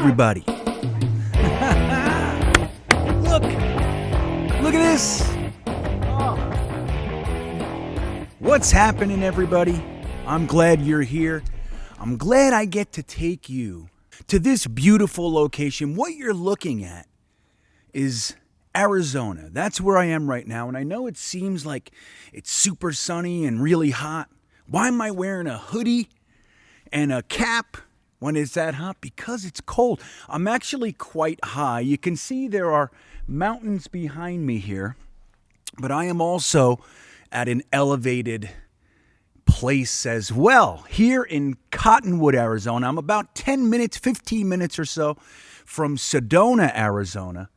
everybody. Look at this. What's happening, everybody? I'm glad you're here. I'm glad I get to take you to this beautiful location. What you're looking at is Arizona. That's where I am right now, and I know it seems like it's super sunny and really hot. Why am I wearing a hoodie and a cap when it's that hot? Because it's cold. I'm actually quite high. You can see there are mountains behind me here, but I am also at an elevated place as well. Here in Cottonwood, Arizona, I'm about 10 minutes, 15 minutes or so from Sedona, Arizona.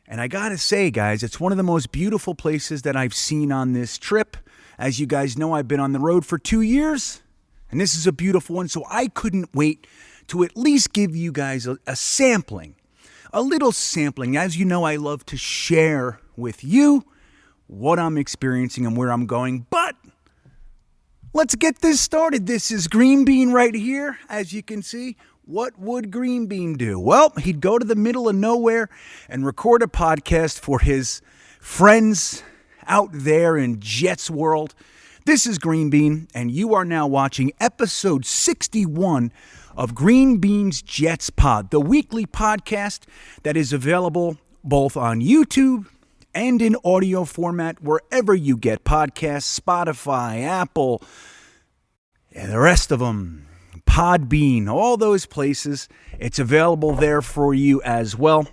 And I gotta say, guys, it's one of the most beautiful places that I've seen on this trip. As you guys know, I've been on the road for 2 years, and this is a beautiful one, so I couldn't wait to at least give you guys a sampling, a little sampling. As you know, I love to share with you what I'm experiencing and where I'm going, but let's get this started. This is Green Bean right here, as you can see. What would Green Bean do? Well, he'd go to the middle of nowhere and record a podcast for his friends out there in Jets world. This is Green Bean, and you are now watching episode 61 of Green Bean's Jets Pod, the weekly podcast that is available both on YouTube and in audio format wherever you get podcasts, Spotify, Apple, and the rest of them, Podbean, all those places. It's available there for you as well.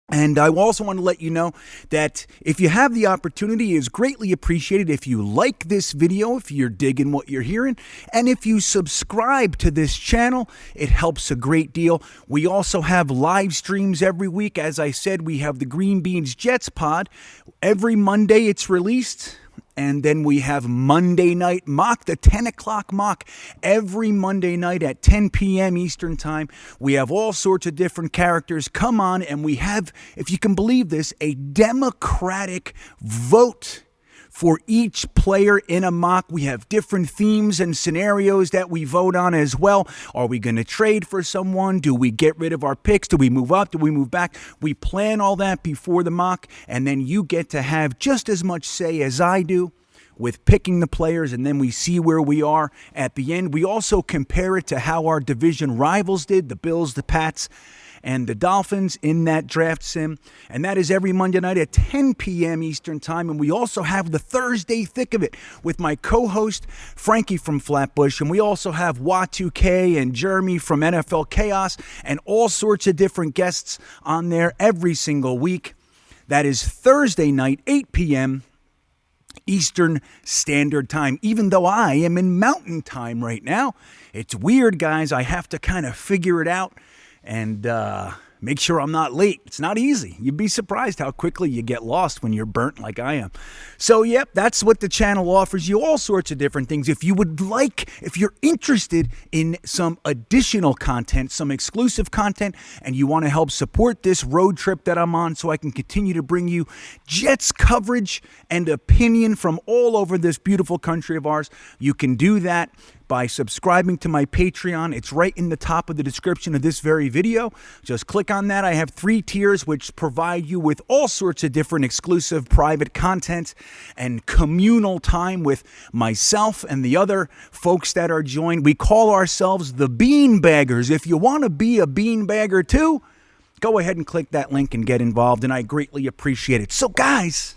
And I also want to let you know that if you have the opportunity, it is greatly appreciated if you like this video, if you're digging what you're hearing, and if you subscribe to this channel, it helps a great deal. We also have live streams every week. As I said, we have the Green Bean's Jets Pod. Every Monday it's released. And then we have Monday Night Mock, the 10 o'clock mock, every Monday night at 10 p.m. Eastern Time. We have all sorts of different characters come on, and we have, if you can believe this, a democratic vote for each player in a mock. We have different themes and scenarios that we vote on as well. Are we going to trade for someone? Do we get rid of our picks? Do we move up? Do we move back? We plan all that before the mock, and then you get to have just as much say as I do with picking the players, and then we see where we are at the end. We also compare it to how our division rivals did, the Bills, the Pats, and the Dolphins in that draft sim. And that is every Monday night at 10 p.m. Eastern Time. And we also have the Thursday Thick of It with my co-host, Frankie from Flatbush. And we also have Y2K and Jeremy from NFL Chaos and all sorts of different guests on there every single week. That is Thursday night, 8 p.m. Eastern Standard Time, even though I am in Mountain Time right now. It's weird, guys. I have to kind of figure it out and make sure I'm not late. It's not easy. You'd be surprised how quickly you get lost when you're burnt like I am. So, yep, that's what the channel offers you, all sorts of different things. If you would like, if you're interested in some additional content, some exclusive content, and you want to help support this road trip that I'm on so I can continue to bring you Jets coverage and opinion from all over this beautiful country of ours, you can do that by subscribing to my Patreon. It's right in the top of the description of this very video. Just click on that. I have 3 tiers which provide you with all sorts of different exclusive private content and communal time with myself and the other folks that are joined. We call ourselves the Beanbaggers. If you want to be a beanbagger too, go ahead and click that link and get involved, and I greatly appreciate it. So guys,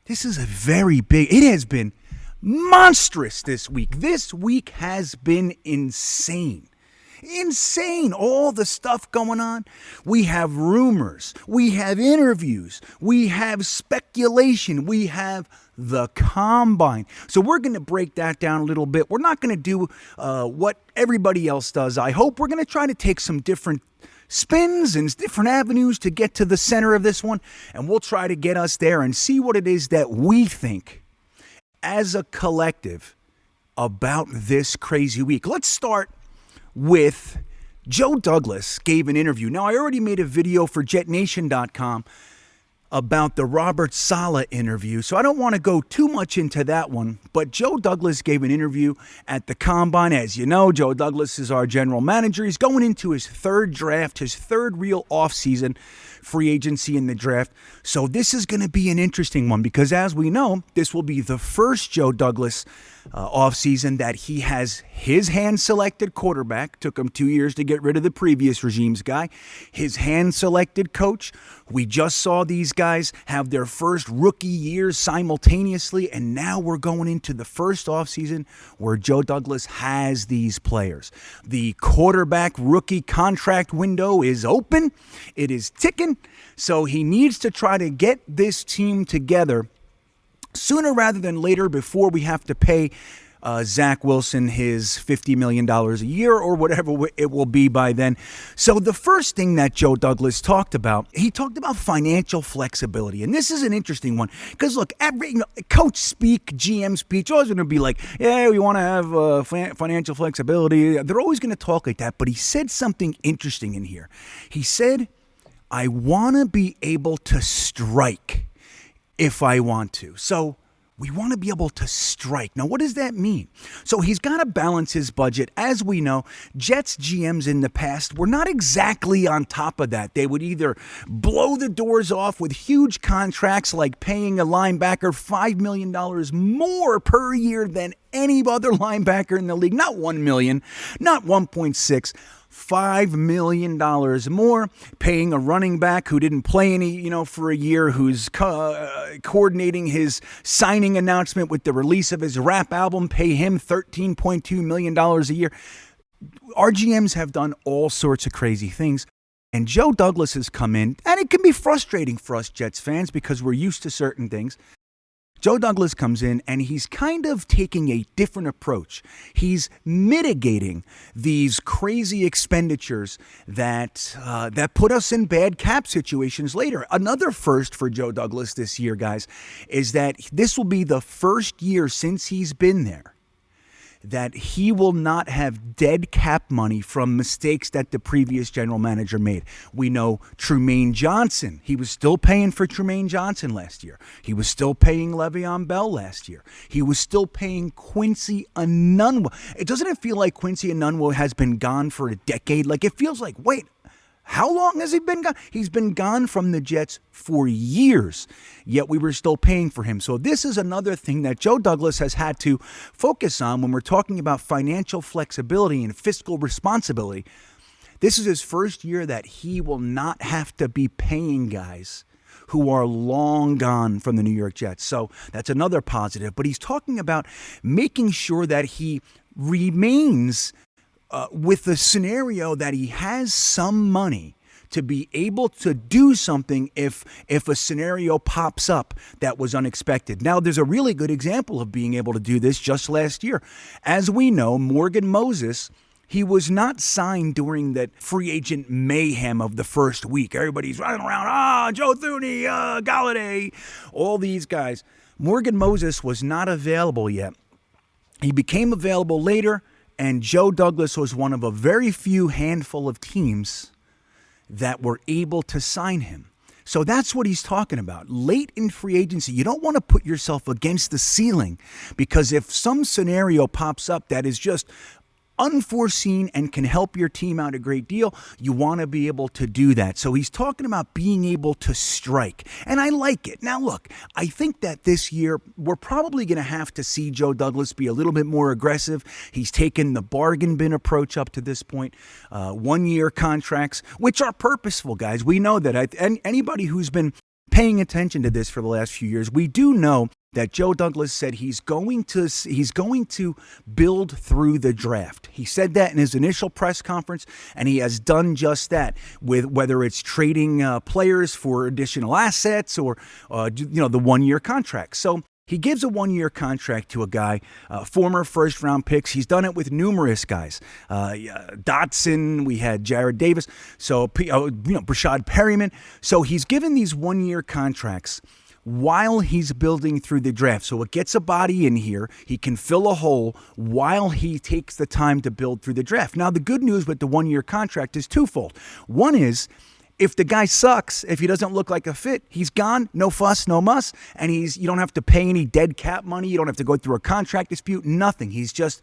this is a very big, it has been monstrous this week. This week has been insane. Insane. All the stuff going on. We have rumors. We have interviews. We have speculation. We have the combine. So we're going to break that down a little bit. We're not going to do what everybody else does. I hope we're going to try to take some different spins and different avenues to get to the center of this one. And we'll try to get us there and see what it is that we think as a collective about this crazy week. Let's start with Joe Douglas gave an interview. Now, I already made a video for Jetnation.com about the Robert Saleh interview, so I don't want to go too much into that one. But Joe Douglas gave an interview at the Combine. As you know, Joe Douglas is our general manager. He's going into his third draft, his third real offseason, free agency in the draft. So this is going to be an interesting one because, as we know, this will be the first Joe Douglas offseason that he has his hand-selected quarterback. Took him 2 years to get rid of the previous regime's guy. His hand-selected coach. We just saw these guys have their first rookie years simultaneously, and now we're going into the first offseason where Joe Douglas has these players. The quarterback rookie contract window is open. It is ticking, so he needs to try to get this team together sooner rather than later before we have to pay Zach Wilson his $50 million a year or whatever it will be by then. So the first thing that Joe Douglas talked about, he talked about financial flexibility. And this is an interesting one because, look, every coach speak, GM speech, always going to be like, yeah, we want to have financial flexibility. They're always going to talk like that. But he said something interesting in here. He said, I want to be able to strike if I want to. So we want to be able to strike. Now, what does that mean? So he's got to balance his budget. As we know, Jets GMs in the past were not exactly on top of that. They would either blow the doors off with huge contracts like paying a linebacker $5 million more per year than any other linebacker in the league. Not $1 million, not 1.6. $5 million more, paying a running back who didn't play any, for a year, who's coordinating his signing announcement with the release of his rap album, pay him $13.2 million a year. Our GMs have done all sorts of crazy things. And Joe Douglas has come in, and it can be frustrating for us Jets fans because we're used to certain things. Joe Douglas comes in and he's kind of taking a different approach. He's mitigating these crazy expenditures that put us in bad cap situations later. Another first for Joe Douglas this year, guys, is that this will be the first year since he's been there that he will not have dead cap money from mistakes that the previous general manager made. We know Trumaine Johnson. He was still paying for Trumaine Johnson last year. He was still paying Le'Veon Bell last year. He was still paying Quincy Enunwa. Doesn't it feel like Quincy Enunwa has been gone for a decade? Like, it feels like, wait, how long has he been gone? He's been gone from the Jets for years, yet we were still paying for him. So this is another thing that Joe Douglas has had to focus on when we're talking about financial flexibility and fiscal responsibility. This is his first year that he will not have to be paying guys who are long gone from the New York Jets. So that's another positive. But he's talking about making sure that he remains with the scenario that he has some money to be able to do something if a scenario pops up that was unexpected. Now, there's a really good example of being able to do this just last year. As we know, Morgan Moses, he was not signed during that free agent mayhem of the first week. Everybody's running around, Joe Thuney, Galladay, all these guys. Morgan Moses was not available yet. He became available later. And Joe Douglas was one of a very few handful of teams that were able to sign him. So that's what he's talking about. Late in free agency, you don't want to put yourself against the ceiling because if some scenario pops up that is just unforeseen and can help your team out a great deal, you want to be able to do that. So he's talking about being able to strike, and I like it. Now, look, I think that this year we're probably going to have to see Joe Douglas be a little bit more aggressive. He's taken the bargain bin approach up to this point, 1-year contracts, which are purposeful, guys. We know that. And anybody who's been paying attention to this for the last few years, we do know that Joe Douglas said he's going to build through the draft. He said that in his initial press conference, and he has done just that with whether it's trading players for additional assets or the 1-year contract. So he gives a 1-year contract to a guy, former first-round picks. He's done it with numerous guys. Dotson, we had Jared Davis, so Brashad Perryman. So he's given these 1-year contracts while he's building through the draft. So it gets a body in here. He can fill a hole while he takes the time to build through the draft. Now, the good news with the 1-year contract is twofold. One is if the guy sucks, if he doesn't look like a fit, he's gone, no fuss, no muss, and you don't have to pay any dead cap money, you don't have to go through a contract dispute, nothing. He's just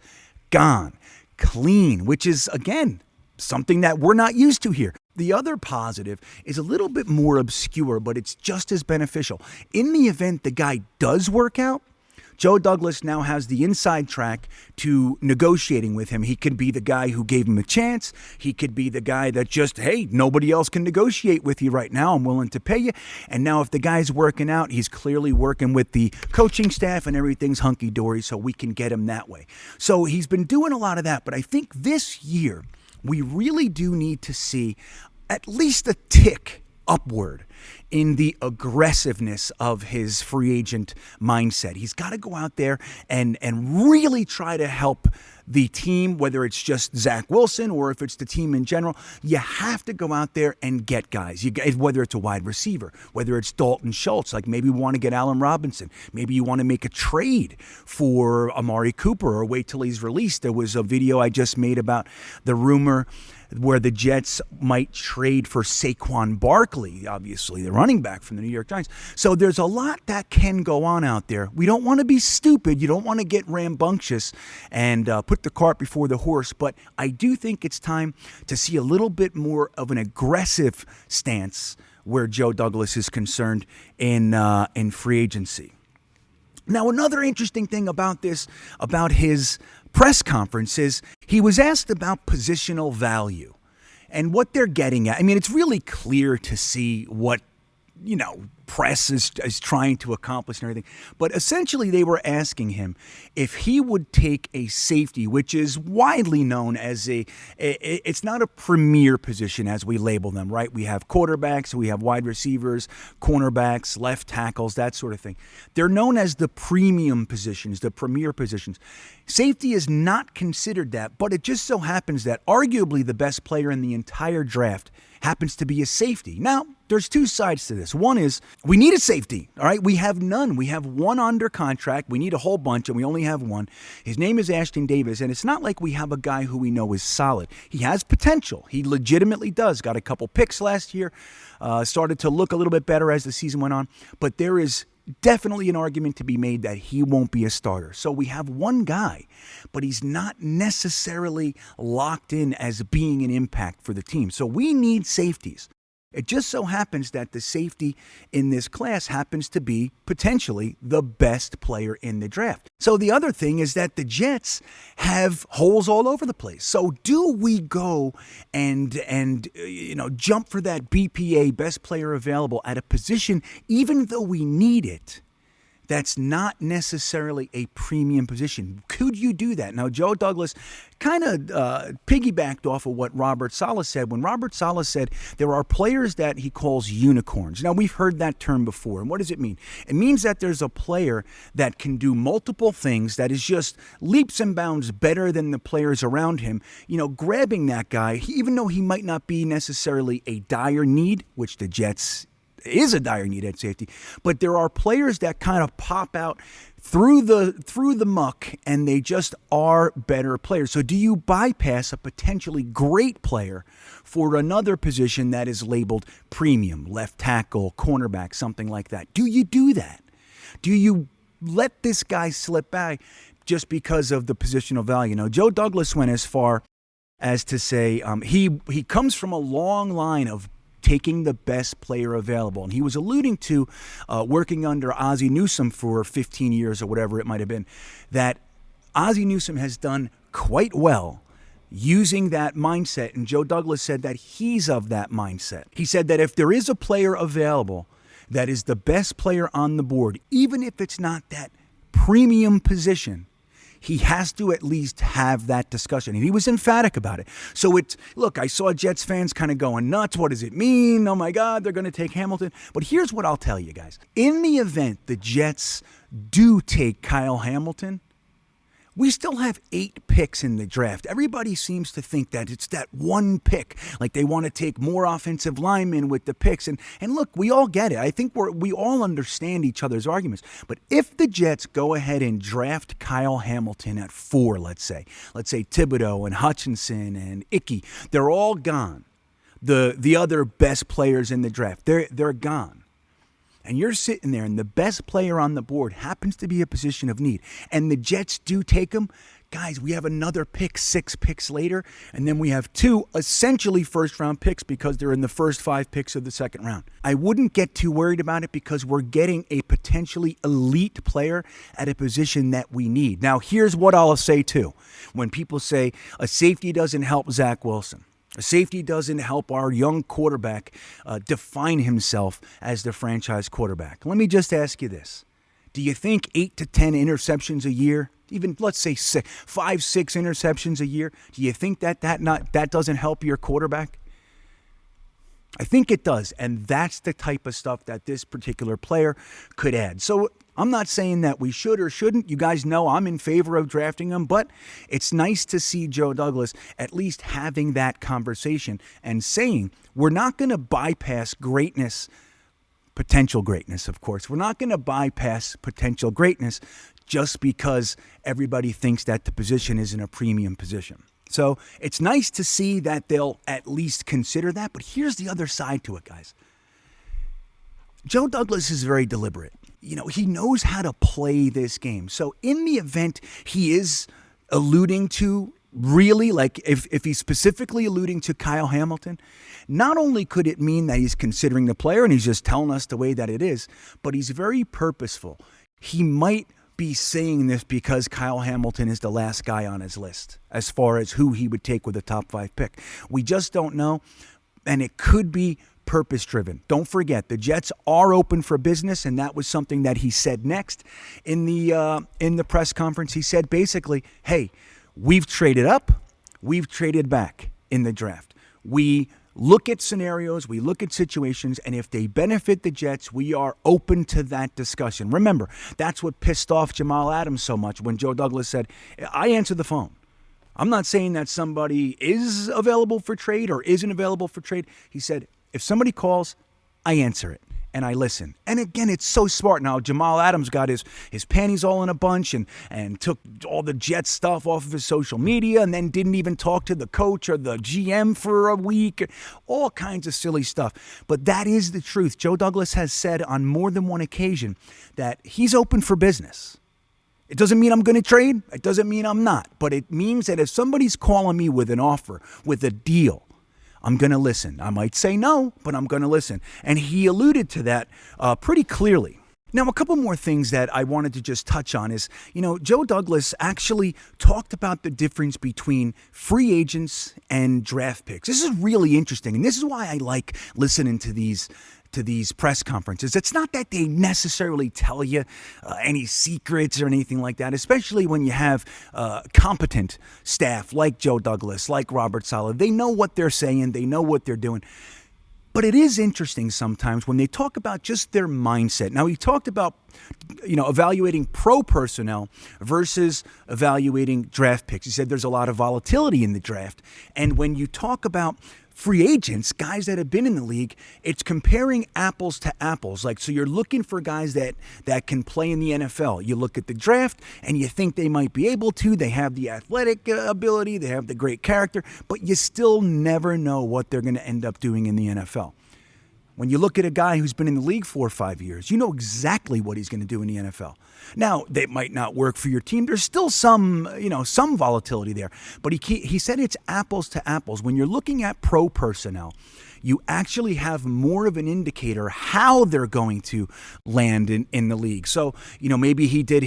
gone, clean, which is, again, something that we're not used to here. The other positive is a little bit more obscure, but it's just as beneficial. In the event the guy does work out, Joe Douglas now has the inside track to negotiating with him. He could be the guy who gave him a chance. He could be the guy that just, hey, nobody else can negotiate with you right now. I'm willing to pay you. And now if the guy's working out, he's clearly working with the coaching staff and everything's hunky-dory, so we can get him that way. So he's been doing a lot of that. But I think this year we really do need to see at least a tick upward in the aggressiveness of his free agent mindset. He's got to go out there and really try to help the team, whether it's just Zach Wilson or if it's the team in general. You have to go out there and get guys, whether it's a wide receiver, whether it's Dalton Schultz, like maybe we want to get Allen Robinson. Maybe you want to make a trade for Amari Cooper or wait till he's released. There was a video I just made about the rumor where the Jets might trade for Saquon Barkley, obviously, the running back from the New York Giants. So there's a lot that can go on out there. We don't want to be stupid. You don't want to get rambunctious and put the cart before the horse. But I do think it's time to see a little bit more of an aggressive stance where Joe Douglas is concerned in free agency. Now, another interesting thing about his press conference is he was asked about positional value and what they're getting at. I mean, it's really clear to see what, press is trying to accomplish and everything. But essentially, they were asking him if he would take a safety, which is widely known as it's not a premier position as we label them, right? We have quarterbacks, we have wide receivers, cornerbacks, left tackles, that sort of thing. They're known as the premium positions, the premier positions. Safety is not considered that, but it just so happens that arguably the best player in the entire draft happens to be a safety. Now, there's two sides to this. One is we need a safety, all right? We have none. We have one under contract. We need a whole bunch, and we only have one. His name is Ashton Davis, and it's not like we have a guy who we know is solid. He has potential. He legitimately does. Got a couple picks last year, started to look a little bit better as the season went on, but there is definitely an argument to be made that he won't be a starter. So we have one guy, but he's not necessarily locked in as being an impact for the team. So we need safeties. It just so happens that the safety in this class happens to be potentially the best player in the draft. So the other thing is that the Jets have holes all over the place. So do we go and jump for that BPA, best player available, at a position, even though we need it, that's not necessarily a premium position? Could you do that? Now, Joe Douglas kind of piggybacked off of what Robert Saleh said when Robert Saleh said there are players that he calls unicorns. Now, we've heard that term before. And what does it mean? It means that there's a player that can do multiple things, that is just leaps and bounds better than the players around him. Grabbing that guy, even though he might not be necessarily a dire need, which the Jets is a dire need at safety, but there are players that kind of pop out through the muck, and they just are better players. So do you bypass a potentially great player for another position that is labeled premium, left tackle, cornerback, something like that? Do you do that? Do you let this guy slip by just because of the positional value? Now, Joe Douglas went as far as to say he comes from a long line of taking the best player available. And he was alluding to working under Ozzie Newsome for 15 years or whatever it might have been, that Ozzie Newsome has done quite well using that mindset. And Joe Douglas said that he's of that mindset. He said that if there is a player available that is the best player on the board, even if it's not that premium position, he has to at least have that discussion. And he was emphatic about it. So look, I saw Jets fans kind of going nuts. What does it mean? Oh my God, they're going to take Hamilton. But here's what I'll tell you guys. In the event the Jets do take Kyle Hamilton, we still have 8 picks in the draft. Everybody seems to think that it's that one pick, like they want to take more offensive linemen with the picks. And look, we all get it. I think we all understand each other's arguments. But if the Jets go ahead and draft Kyle Hamilton at 4, let's say Thibodeau and Hutchinson and Ickey, they're all gone. the other best players in the draft. They're gone. And you're sitting there, and the best player on the board happens to be a position of need. And the Jets do take him. Guys, we have another pick 6 picks later, and then we have 2 essentially first-round picks because they're in the first 5 picks of the second round. I wouldn't get too worried about it because we're getting a potentially elite player at a position that we need. Now, here's what I'll say, too. When people say a safety doesn't help Zach Wilson, a safety doesn't help our young quarterback define himself as the franchise quarterback. Let me just ask you this. Do you think 8 to 10 interceptions a year, even let's say 5, 6 interceptions a year, do you think that doesn't help your quarterback? I think it does, and that's the type of stuff that this particular player could add. So I'm not saying that we should or shouldn't. You guys know I'm in favor of drafting him, but it's nice to see Joe Douglas at least having that conversation and saying we're not going to bypass greatness. Potential greatness, of course. We're not going to bypass potential greatness just because everybody thinks that the position isn't a premium position. So it's nice to see that they'll at least consider that. But here's the other side to it, guys. Joe Douglas is very deliberate. He knows how to play this game. So in the event he is alluding to really, like if he's specifically alluding to Kyle Hamilton, not only could it mean that he's considering the player and he's just telling us the way that it is, but he's very purposeful. He might be saying this because Kyle Hamilton is the last guy on his list as far as who he would take with a top 5 pick. We just don't know, and it could be purpose-driven. Don't forget, the Jets are open for business, and that was something that he said next in the press conference. He said basically, hey, we've traded up, we've traded back in the draft. We look at scenarios, we look at situations, and if they benefit the Jets, we are open to that discussion. Remember, that's what pissed off Jamal Adams so much when Joe Douglas said, I answer the phone. I'm not saying that somebody is available for trade or isn't available for trade. He said, if somebody calls, I answer it. And I listen. And again, it's so smart. Now, Jamal Adams got his panties all in a bunch and took all the Jets stuff off of his social media and then didn't even talk to the coach or the GM for a week. All kinds of silly stuff. But that is the truth. Joe Douglas has said on more than one occasion that he's open for business. It doesn't mean I'm going to trade. It doesn't mean I'm not. But it means that if somebody's calling me with an offer, with a deal, I'm going to listen. I might say no, but I'm going to listen. And he alluded to that pretty clearly. Now, a couple more things that I wanted to just touch on is, Joe Douglas actually talked about the difference between free agents and draft picks. This is really interesting, and this is why I like listening to these press conferences. It's not that they necessarily tell you any secrets or anything like that, especially when you have competent staff like Joe Douglas, like Robert Saleh. They know what they're saying. They know what they're doing. But it is interesting sometimes when they talk about just their mindset. Now, he talked about, evaluating pro personnel versus evaluating draft picks. He said there's a lot of volatility in the draft. And when you talk about free agents, guys that have been in the league, it's comparing apples to apples. So you're looking for guys that can play in the NFL. You look at the draft and you think they might be able to. They have the athletic ability. They have the great character. But you still never know what they're going to end up doing in the NFL. When you look at a guy who's been in the league 4 or 5 years, you know exactly what he's going to do in the NFL. Now, they might not work for your team. There's still some volatility there. But he said it's apples to apples. When you're looking at pro personnel, you actually have more of an indicator how they're going to land in the league. So, maybe he did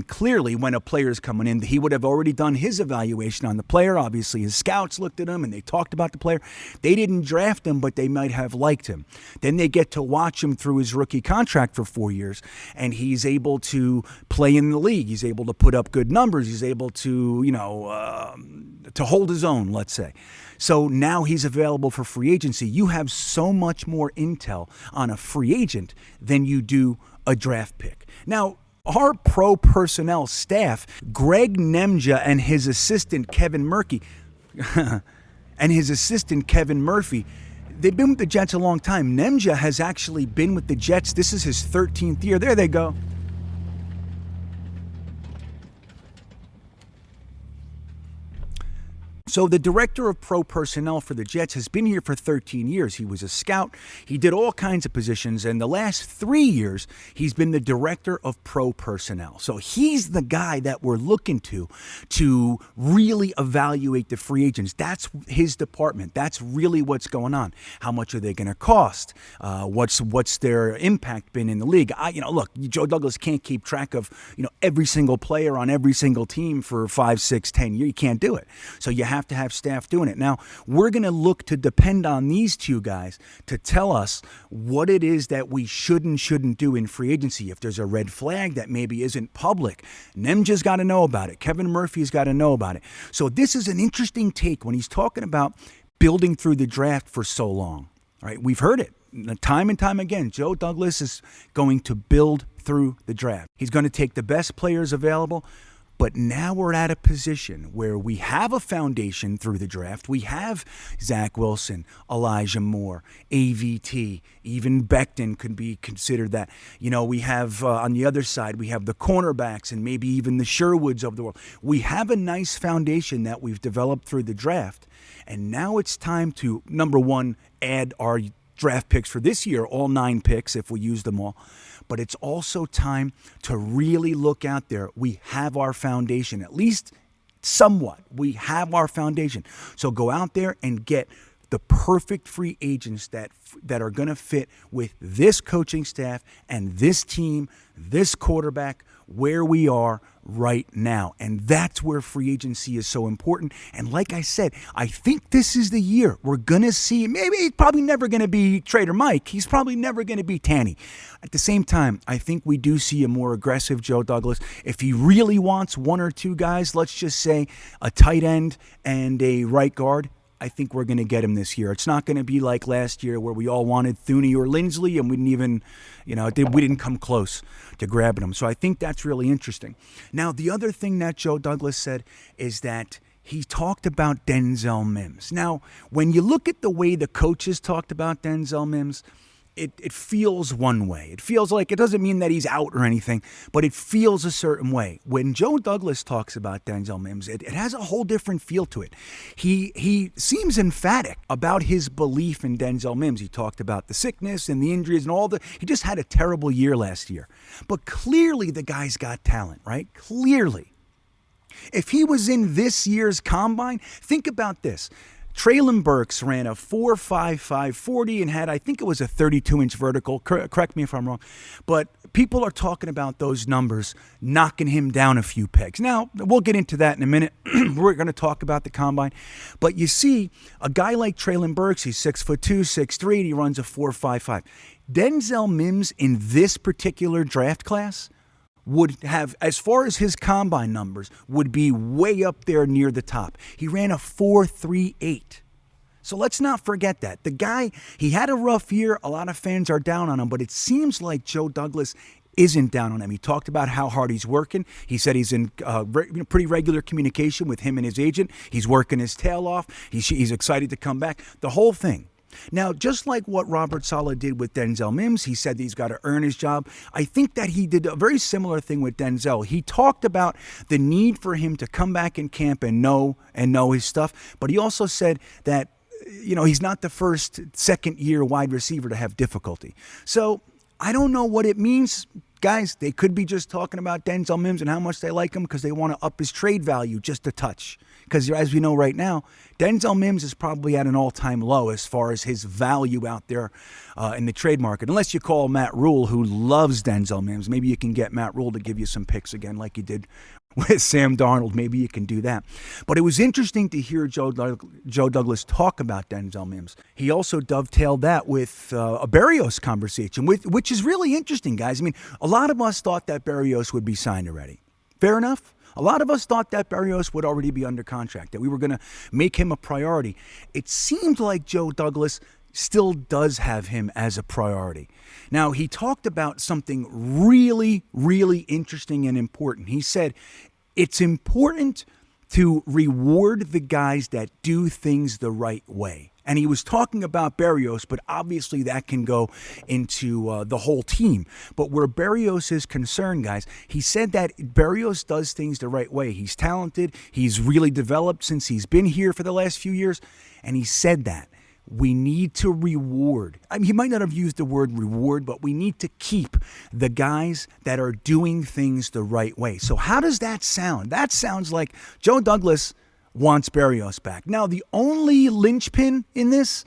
clearly when a player is coming in, he would have already done his evaluation on the player. Obviously, his scouts looked at him and they talked about the player. They didn't draft him, but they might have liked him. Then they get to watch him through his rookie contract for 4 years, and he's able to play in the league. He's able to put up good numbers. He's able to, to hold his own, let's say. So now he's available for free agency. You have so much more intel on a free agent than you do a draft pick. Now, our pro personnel staff, Greg Nemja and his assistant Kevin Murphy, they've been with the Jets a long time. Nemja has actually been with the Jets. This is his 13th year. There they go. So the director of pro personnel for the Jets has been here for 13 years. He was a scout. He did all kinds of positions. And the last 3 years, he's been the director of pro personnel. So he's the guy that we're looking to really evaluate the free agents. That's his department. That's really what's going on. How much are they going to cost? What's their impact been in the league? Look, Joe Douglas can't keep track of every single player on every single team for 5, 6, 10 years. You can't do it. So you have to have staff doing it. Now, we're going to look to depend on these two guys to tell us what it is that we should and shouldn't do in free agency. If there's a red flag that maybe isn't public, Nemja's got to know about it. Kevin Murphy's got to know about it. So this is an interesting take when he's talking about building through the draft for so long. All right, we've heard it time and time again. Joe Douglas is going to build through the draft. He's going to take the best players available. But now we're at a position where we have a foundation through the draft. We have Zach Wilson, Elijah Moore, AVT, even Becton could be considered that. We have on the other side, we have the cornerbacks and maybe even the Sherwoods of the world. We have a nice foundation that we've developed through the draft. And now it's time to, number one, add our draft picks for this year, all 9 picks if we use them all. But it's also time to really look out there. We have our foundation, at least somewhat. We have our foundation. So go out there and get the perfect free agents that are going to fit with this coaching staff and this team, this quarterback, where we are right now. And that's where free agency is so important. And like I said, I think this is the year we're going to see, maybe he's probably never going to be Trader Mike. He's probably never going to be Tanny. At the same time, I think we do see a more aggressive Joe Douglas. If he really wants 1 or 2 guys, let's just say a tight end and a right guard, I think we're going to get him this year. It's not going to be like last year where we all wanted Thuney or Lindsley and we didn't even, we didn't come close to grabbing him. So I think that's really interesting. Now, the other thing that Joe Douglas said is that he talked about Denzel Mims. Now, when you look at the way the coaches talked about Denzel Mims, it feels one way. It feels like, it doesn't mean that he's out or anything, but it feels a certain way. When Joe Douglas talks about Denzel Mims, it has a whole different feel to it. He seems emphatic about his belief in Denzel Mims. He talked about the sickness and the injuries and he just had a terrible year last year. But clearly the guy's got talent, right? Clearly. If he was in this year's combine, think about this. Treylen Burks ran a 4.55 40 and had, I think it was a 32-inch vertical. Correct me if I'm wrong. But people are talking about those numbers knocking him down a few pegs. Now, we'll get into that in a minute. We're going to talk about the combine. But you see, a guy like Treylen Burks, he's 6'2", 6'3", and he runs a 4.55. Denzel Mims in this particular draft class would have, as far as his combine numbers, would be way up there near the top. He ran a 4.38. So let's not forget that. The guy, he had a rough year. A lot of fans are down on him, but it seems like Joe Douglas isn't down on him. He talked about how hard he's working. He said he's in pretty regular communication with him and his agent. He's working his tail off. He's excited to come back. The whole thing. Now, just like what Robert Saleh did with Denzel Mims, he said he's got to earn his job. I think that he did a very similar thing with Denzel. He talked about the need for him to come back in camp and know his stuff, but he also said that he's not the first, second-year wide receiver to have difficulty. So I don't know what it means. Guys, they could be just talking about Denzel Mims and how much they like him because they want to up his trade value just a touch. Because as we know right now, Denzel Mims is probably at an all-time low as far as his value out there in the trade market. Unless you call Matt Rule, who loves Denzel Mims. Maybe you can get Matt Rule to give you some picks again like you did with Sam Darnold. Maybe you can do that. But it was interesting to hear Joe Douglas talk about Denzel Mims. He also dovetailed that with a Berrios conversation, which is really interesting, guys. I mean, a lot of us thought that Berrios would be signed already. Fair enough? A lot of us thought that Berrios would already be under contract, that we were going to make him a priority. It seemed like Joe Douglas still does have him as a priority. Now, he talked about something really, really interesting and important. He said, it's important to reward the guys that do things the right way. And he was talking about Berrios, but obviously that can go into the whole team. But where Berrios is concerned, guys, he said that Berrios does things the right way. He's talented. He's really developed since he's been here for the last few years. And he said that we need to reward. I mean, he might not have used the word reward, but we need to keep the guys that are doing things the right way. So how does that sound? That sounds like Joe Douglas wants Berrios back. Now, the only linchpin in this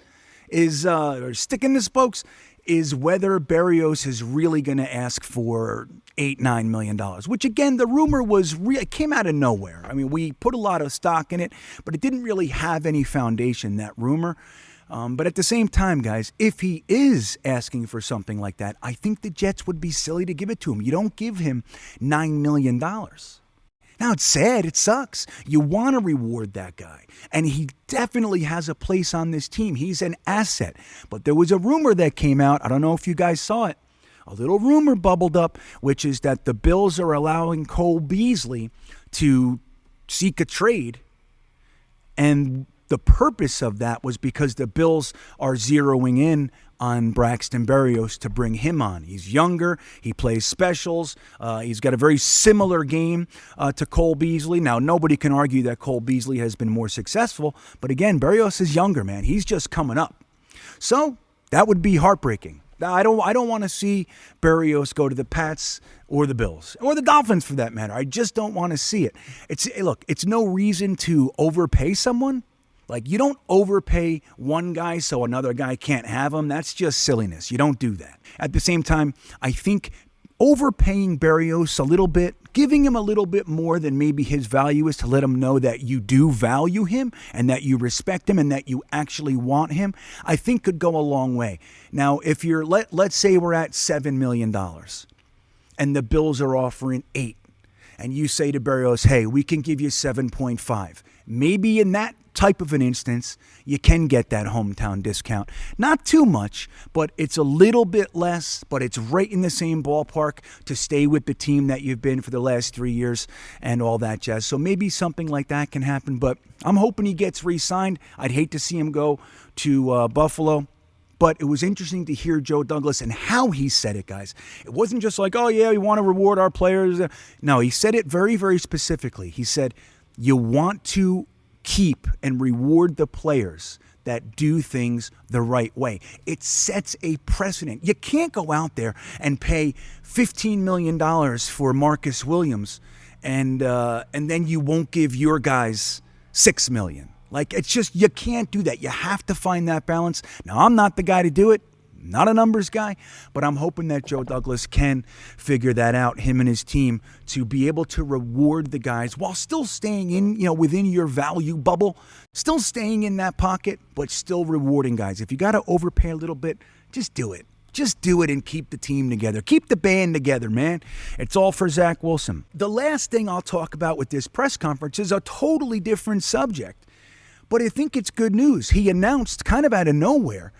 is, or stick in the spokes, is whether Berrios is really going to ask for $8-9 million, which again, the rumor was it came out of nowhere. I mean, we put a lot of stock in it, but it didn't really have any foundation, that rumor. But at the same time, guys, if he is asking for something like that, I think the Jets would be silly to give it to him. You don't give him $9 million. Now, it's sad. It sucks. You want to reward that guy. And he definitely has a place on this team. He's an asset. But there was a rumor that came out. I don't know if you guys saw it. A little rumor bubbled up, which is that the Bills are allowing Cole Beasley to seek a trade. And the purpose of that was because the Bills are zeroing in on Braxton Berrios to bring him on. He's younger. He plays specials. He's got a very similar game to Cole Beasley. Now, nobody can argue that Cole Beasley has been more successful. But again, Berrios is younger, man. He's just coming up. So that would be heartbreaking. I don't want to see Berrios go to the Pats or the Bills or the Dolphins for that matter. I just don't want to see it. It's no reason to overpay someone. Like, you don't overpay one guy so another guy can't have him. That's just silliness. You don't do that. At the same time, I think overpaying Berrios a little bit, giving him a little bit more than maybe his value is to let him know that you do value him and that you respect him and that you actually want him, I think could go a long way. Now, if you're, let's say we're at $7 million and the Bills are offering $8 million, and you say to Berrios, hey, we can give you 7.5. Maybe in that type of an instance, you can get that hometown discount. Not too much, but it's a little bit less, but it's right in the same ballpark to stay with the team that you've been for the last 3 years and all that jazz. So maybe something like that can happen, but I'm hoping he gets re-signed. I'd hate to see him go to Buffalo. But it was interesting to hear Joe Douglas and how he said it, guys. It wasn't just like, oh, yeah, we want to reward our players. No, he said it very, very specifically. He said, you want to keep and reward the players that do things the right way. It sets a precedent. You can't go out there and pay $15 million for Marcus Williams and then you won't give your guys $6 million. Like, it's just, you can't do that. You have to find that balance. Now, I'm not the guy to do it. Not a numbers guy, but I'm hoping that Joe Douglas can figure that out, him and his team, to be able to reward the guys while still staying in, within your value bubble, still staying in that pocket, but still rewarding guys. If you got to overpay a little bit, just do it. Just do it and keep the team together. Keep the band together, man. It's all for Zach Wilson. The last thing I'll talk about with this press conference is a totally different subject, but I think it's good news. He announced kind of out of nowhere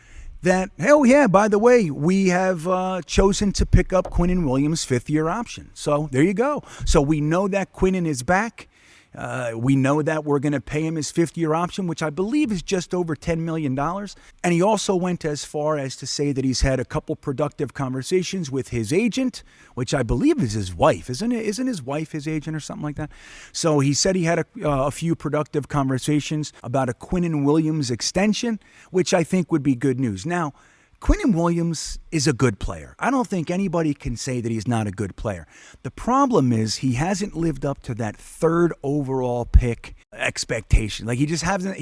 that, hell yeah, by the way, we have chosen to pick up Quinnen Williams' fifth-year option. So there you go. So we know that Quinnen is back. We know that we're going to pay him his fifth-year option, which I believe is just over $10 million. And he also went as far as to say that he's had a couple productive conversations with his agent, which I believe is his wife. Isn't his wife his agent or something like that? So he said he had a few productive conversations about a Quinnen Williams extension, which I think would be good news. Now, Quinnen Williams is a good player. I don't think anybody can say that he's not a good player. The problem is he hasn't lived up to that third overall pick expectation. Like, he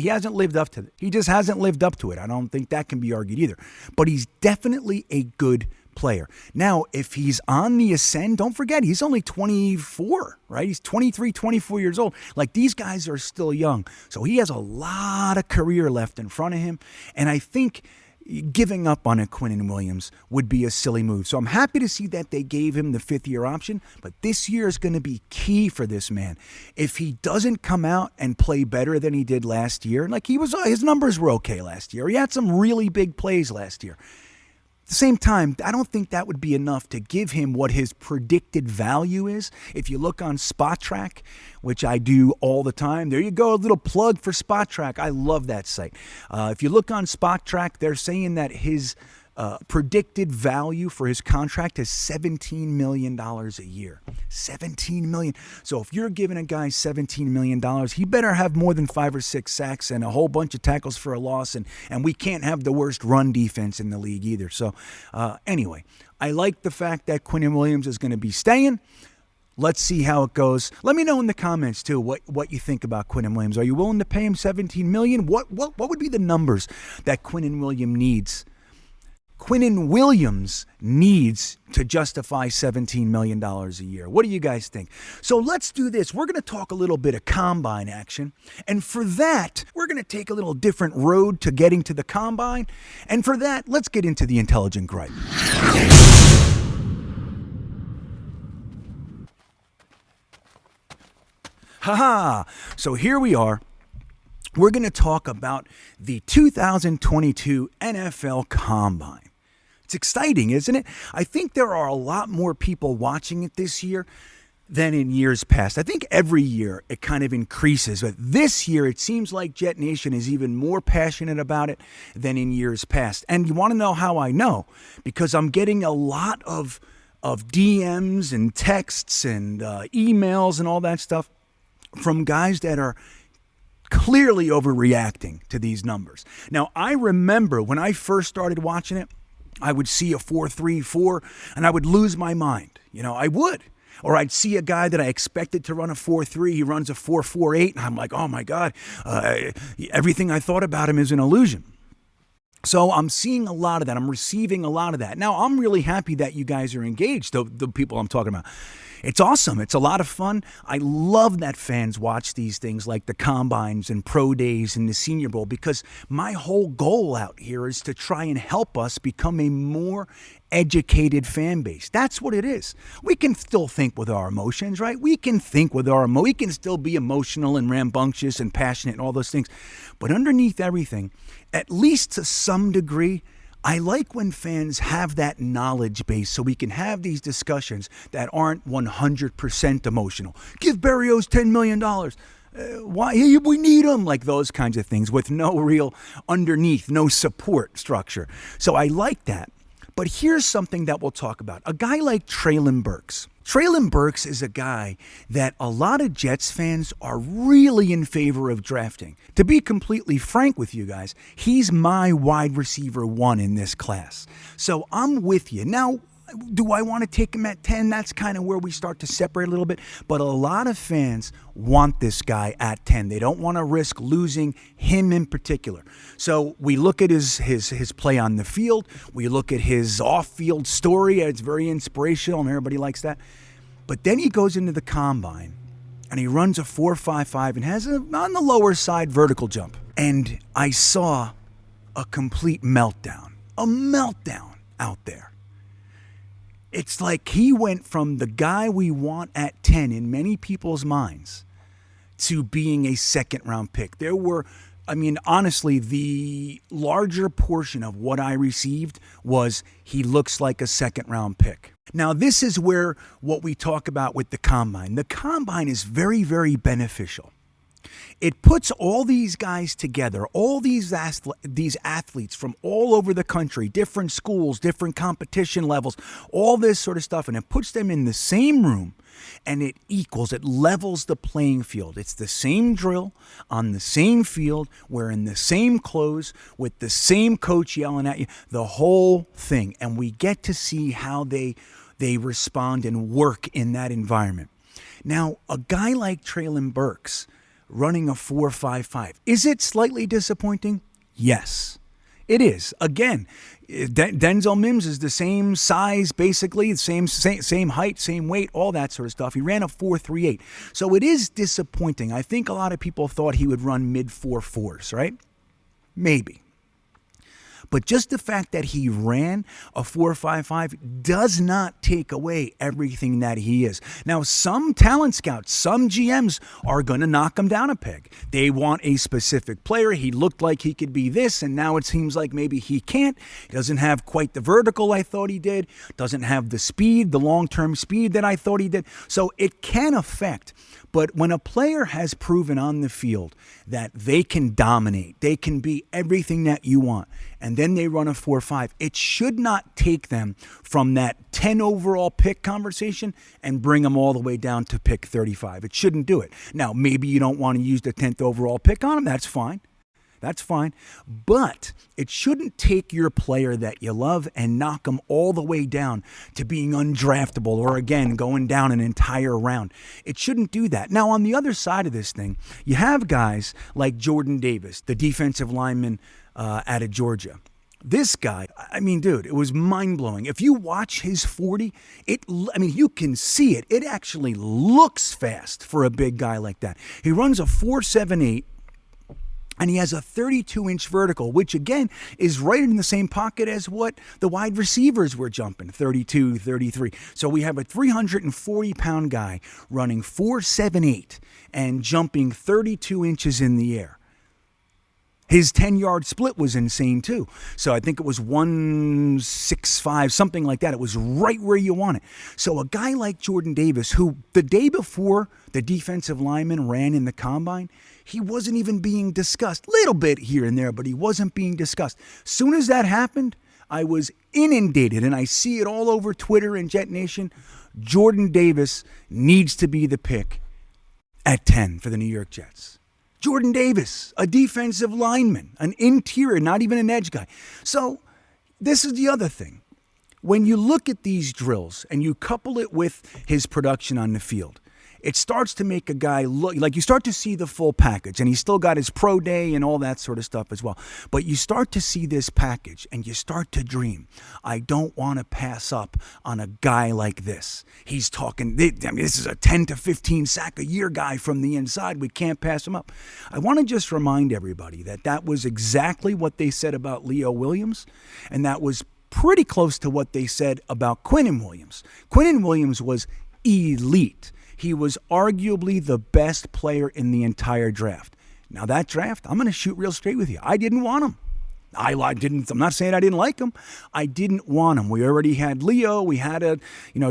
hasn't lived up to it. He just hasn't lived up to it. I don't think that can be argued either. But he's definitely a good player. Now, if he's on the ascend, don't forget, he's only 24, right? He's 23, 24 years old. Like, these guys are still young. So he has a lot of career left in front of him. And I think giving up on a Quinnen Williams would be a silly move. So I'm happy to see that they gave him the fifth-year option, but this year is going to be key for this man. If he doesn't come out and play better than he did last year, like his numbers were okay last year. He had some really big plays last year. At the same time, I don't think that would be enough to give him what his predicted value is. If you look on Spot Track, which I do all the time, there you go, a little plug for Spot Track. I love that site. If you look on Spot Track, they're saying that his predicted value for his contract is $17 million a year. $17 million. So if you're giving a guy $17 million, he better have more than 5 or 6 sacks and a whole bunch of tackles for a loss. And we can't have the worst run defense in the league either. So anyway, I like the fact that Quinnen Williams is going to be staying. Let's see how it goes. Let me know in the comments, too, what you think about Quinnen Williams. Are you willing to pay him $17 million? What would be the numbers that Quinnen Williams needs to justify $17 million a year? What do you guys think? So let's do this. We're going to talk a little bit of combine action. And for that, we're going to take a little different road to getting to the combine. And for that, let's get into the intelligent gripe. Haha! So here we are. We're going to talk about the 2022 NFL Combine. It's exciting, isn't it? I think there are a lot more people watching it this year than in years past. I think every year it kind of increases, but this year it seems like Jetnation is even more passionate about it than in years past. And you want to know how I know? Because I'm getting a lot of DMs and texts and emails and all that stuff from guys that are clearly overreacting to these numbers. Now, I remember when I first started watching it, I would see a 4.34 and I would lose my mind. I would. Or I'd see a guy that I expected to run a 4.3, he runs a 4.48, and I'm like, oh my God, everything I thought about him is an illusion. So I'm seeing a lot of that. I'm receiving a lot of that. Now, I'm really happy that you guys are engaged, the people I'm talking about. It's awesome. It's a lot of fun. I love that fans watch these things like the Combines and Pro Days and the Senior Bowl, because my whole goal out here is to try and help us become a more educated fan base. That's what it is. We can still think with our emotions, right? We can think with our we can still be emotional and rambunctious and passionate and all those things. But underneath everything, at least to some degree, I like when fans have that knowledge base so we can have these discussions that aren't 100% emotional. Give Berrios $10 million. Why? We need him. Like those kinds of things with no real underneath, no support structure. So I like that. But here's something that we'll talk about. A guy like Treylen Burks. Treylen Burks is a guy that a lot of Jets fans are really in favor of drafting. To be completely frank with you guys, he's my wide receiver 1 in this class. So I'm with you. Now, do I want to take him at 10? That's kind of where we start to separate a little bit. But a lot of fans want this guy at 10. They don't want to risk losing him in particular. So we look at his play on the field. We look at his off-field story. It's very inspirational, and everybody likes that. But then he goes into the Combine, and he runs a 4.55 and has on the lower side vertical jump. And I saw a complete meltdown. A meltdown out there. It's like he went from the guy we want at 10 in many people's minds to being a second-round pick. There were, honestly, the larger portion of what I received was he looks like a second-round pick. Now, this is where what we talk about with the Combine. The Combine is very, very beneficial. It puts all these guys together, all these athletes from all over the country, different schools, different competition levels, all this sort of stuff, and it puts them in the same room, and it levels the playing field. It's the same drill on the same field, wearing the same clothes, with the same coach yelling at you, the whole thing, and we get to see how they respond and work in that environment. Now, a guy like Treylen Burks running a 4.55. Is it slightly disappointing? Yes, it is. Again, Denzel Mims is the same size, basically, same height, same weight, all that sort of stuff. He ran a 4.38. So it is disappointing. I think a lot of people thought he would run mid 4.4s, right? Maybe. But just the fact that he ran a 4.55 does not take away everything that he is. Now, some talent scouts, some GMs are going to knock him down a peg. They want a specific player. He looked like he could be this, and now it seems like maybe he can't. He doesn't have quite the vertical I thought he did, doesn't have the speed, the long-term speed that I thought he did. So it can affect. But when a player has proven on the field that they can dominate, they can be everything that you want, and then they run a 4.5, it should not take them from that 10 overall pick conversation and bring them all the way down to pick 35. It shouldn't do it. Now, maybe you don't want to use the 10th overall pick on them. That's fine. That's fine. But it shouldn't take your player that you love and knock them all the way down to being undraftable or, again, going down an entire round. It shouldn't do that. Now, on the other side of this thing, you have guys like Jordan Davis, the defensive lineman out of Georgia. This guy, I mean, dude, it was mind-blowing. If you watch his 40, you can see it. It actually looks fast for a big guy like that. He runs a 4.78. And he has a 32-inch vertical, which, again, is right in the same pocket as what the wide receivers were jumping, 32, 33. So we have a 340-pound guy running 4.78 and jumping 32 inches in the air. His 10-yard split was insane, too. So I think it was 1.65, something like that. It was right where you want it. So a guy like Jordan Davis, who the day before the defensive lineman ran in the combine, he wasn't even being discussed. Little bit here and there, but he wasn't being discussed. Soon as that happened, I was inundated, and I see it all over Twitter and Jetnation. Jordan Davis needs to be the pick at 10 for the New York Jets. Jordan Davis, a defensive lineman, an interior, not even an edge guy. So this is the other thing. When you look at these drills and you couple it with his production on the field, it starts to make a guy look like you start to see the full package, and he's still got his pro day and all that sort of stuff as well. But you start to see this package and you start to dream. I don't want to pass up on a guy like this. He's talking, this is a 10 to 15 sack a year guy from the inside. We can't pass him up. I want to just remind everybody that was exactly what they said about Leo Williams, and that was pretty close to what they said about Quinnen Williams. Quinnen Williams was elite. He was arguably the best player in the entire draft. Now that draft, I'm going to shoot real straight with you. I didn't want him. I'm not saying I didn't like him. I didn't want him. We already had Leo. We had